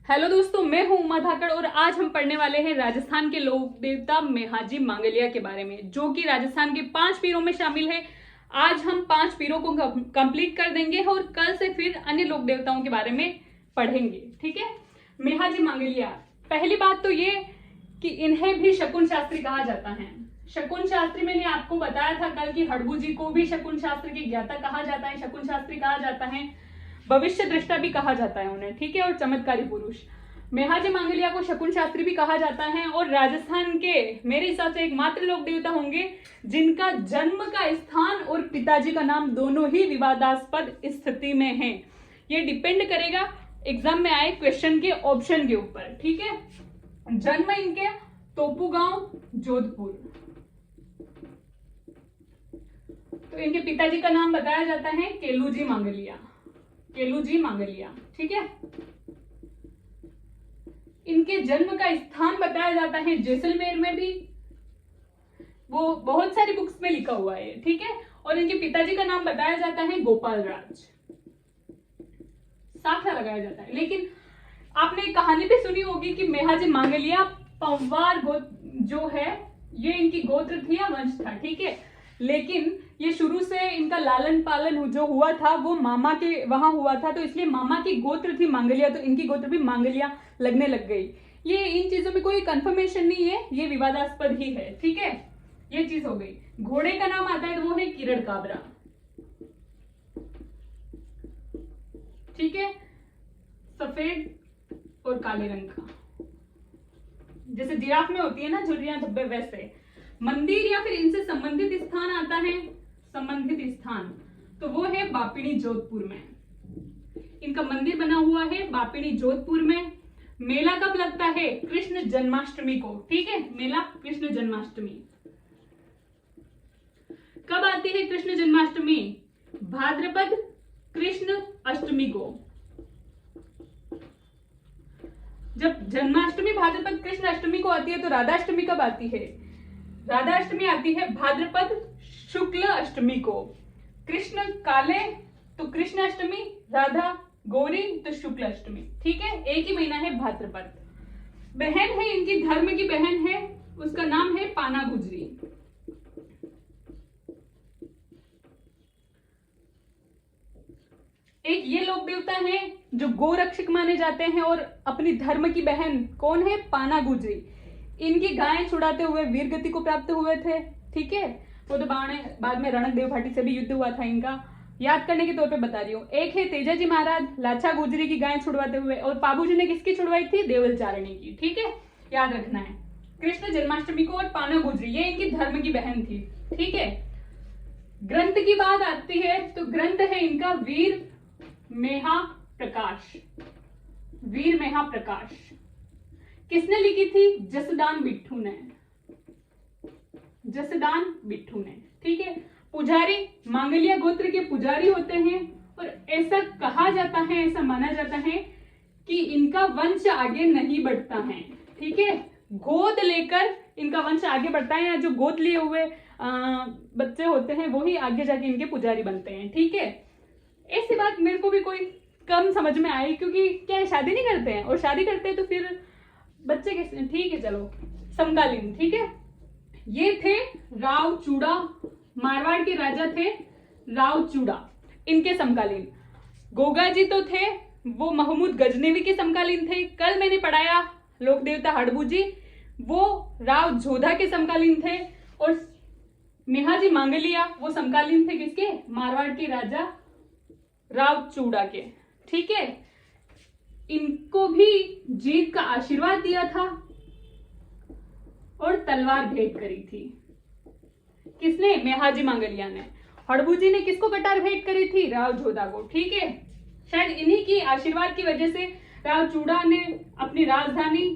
Hello दोस्तों, मैं हूं उमा धाकड़ और आज हम पढ़ने वाले हैं राजस्थान के लोक देवता मेहाजी मांगलिया के बारे में, जो कि राजस्थान के 5 पीरों में शामिल है। आज हम 5 पीरों को कंप्लीट कर देंगे और कल से फिर अन्य लोक देवताओं के बारे में पढ़ेंगे। ठीक है। मेहाजी मांगलिया, पहली बात तो ये कि इन्हें भी शकुन शास्त्री कहा जाता है। शकुन शास्त्री मैंने आपको बताया था कल की हड़बू जी को भी शकुन शास्त्र के ज्ञाता कहा जाता है, शकुन शास्त्री कहा जाता है, भविष्य दृष्टा भी कहा जाता है उन्हें। ठीक है। और चमत्कारी पुरुष मेहाजी मांगलिया को शकुन शास्त्री भी कहा जाता है और राजस्थान के मेरे हिसाब से एकमात्र लोक देवता होंगे जिनका जन्म का स्थान और पिताजी का नाम दोनों ही विवादास्पद स्थिति में है। ये डिपेंड करेगा एग्जाम में आए क्वेश्चन के ऑप्शन के ऊपर। ठीक है। जन्म इनके तोपू गांव जोधपुर, तो इनके पिताजी का नाम बताया जाता है केलूजी मांगलिया, केलूजी मांगलिया। ठीक है। इनके जन्म का स्थान बताया जाता है जैसलमेर में, भी वो बहुत सारी बुक्स में लिखा हुआ है। ठीक है। और इनके पिताजी का नाम बताया जाता है गोपाल राज, साखा लगाया जाता है। लेकिन आपने एक कहानी भी सुनी होगी कि मेहाजी मांगलिया पंवार जो है ये इनकी गोत्र थी या वंश था। ठीक है। लेकिन ये शुरू से इनका लालन पालन जो हुआ था वो मामा के वहां हुआ था, तो इसलिए मामा की गोत्र थी मांगलिया, तो इनकी गोत्र भी मांगलिया लगने लग गई। ये इन चीजों में कोई कंफर्मेशन नहीं है, ये विवादास्पद ही है। ठीक है। ये चीज हो गई। घोड़े का नाम आता है तो वो है किरण काबरा। ठीक है। सफेद और काले रंग का, जैसे जिराफ में होती है ना झुर्रियां धब्बे, वैसे। मंदिर या फिर इनसे संबंधित स्थान आता है, संबंधित स्थान, तो वो है बापिणी जोधपुर में। इनका मंदिर बना हुआ है बापिणी जोधपुर में। मेला कब लगता है? कृष्ण जन्माष्टमी को। ठीक है। मेला कृष्ण जन्माष्टमी कब आती है? कृष्ण जन्माष्टमी भाद्रपद कृष्ण अष्टमी को। जब जन्माष्टमी भाद्रपद कृष्ण अष्टमी को आती है तो राधाष्टमी कब आती है? राधाष्टमी आती है भाद्रपद शुक्ल अष्टमी को। कृष्ण काले तो कृष्ण अष्टमी, राधा गौरी तो शुक्ल अष्टमी। ठीक है। एक ही महीना है भाद्रपद। बहन है इनकी, धर्म की बहन है, उसका नाम है पाना गुजरी। एक ये लोक देवता है जो गोरक्षक माने जाते हैं और अपनी धर्म की बहन कौन है? पाना गुजरी। इनकी गायें छुड़ाते हुए वीर गति को प्राप्त हुए थे। ठीक है। वो तो बाद में रणक देव भाटी से भी युद्ध हुआ था इनका, याद करने के तौर पे बता रही हूँ। एक है तेजाजी महाराज लाछा गुजरी की गायें छुड़वाते हुए, और पाबूजी ने किसकी छुड़वाई थी? देवल चारणी की। ठीक है। याद रखना है कृष्ण जन्माष्टमी को और पाना गुजरी, ये इनकी धर्म की बहन थी। ठीक है। ग्रंथ की बात आती है तो ग्रंथ है इनका वीर मेहा प्रकाश, वीर मेहा प्रकाश। किसने लिखी थी? जसदान बिट्ठू ने, जसदान बिट्ठू ने। ठीक है। पुजारी मांगलिया गोत्र के पुजारी होते हैं और ऐसा कहा जाता है, ऐसा माना जाता है कि इनका वंश आगे नहीं बढ़ता है। ठीक है। गोद लेकर इनका वंश आगे बढ़ता है, या जो गोद लिए हुए बच्चे होते हैं वही आगे जाके इनके पुजारी बनते हैं। ठीक है। ऐसी बात मेरे को भी कोई कम समझ में आई, क्योंकि क्या शादी नहीं करते हैं, और शादी करते हैं तो फिर बच्चे कैसे? ठीक है। चलो, समकालीन। ठीक है। ये थे राव चूड़ा, मारवाड़ के राजा थे राव चूड़ा, इनके समकालीन। गोगा जी तो थे वो महमूद गजनेवी के समकालीन थे। कल मैंने पढ़ाया लोक देवता हड़बू जी, वो राव जोधा के समकालीन थे। और मेहाजी मांगलिया वो समकालीन थे किसके? मारवाड़ के राजा राव चूड़ा के। ठीक है। इनको भी जीत का आशीर्वाद दिया था और तलवार भेंट करी थी। किसने? मेहाजी मांगलिया ने। हड़बू जी ने किसको कटार भेंट करी थी? राव जोधा को। ठीक है। शायद इन्हीं की आशीर्वाद की वजह से राव चूड़ा ने अपनी राजधानी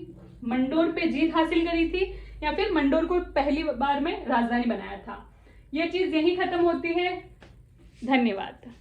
मंडोर पे जीत हासिल करी थी, या फिर मंडोर को पहली बार में राजधानी बनाया था। यह चीज यहीं खत्म होती है। धन्यवाद।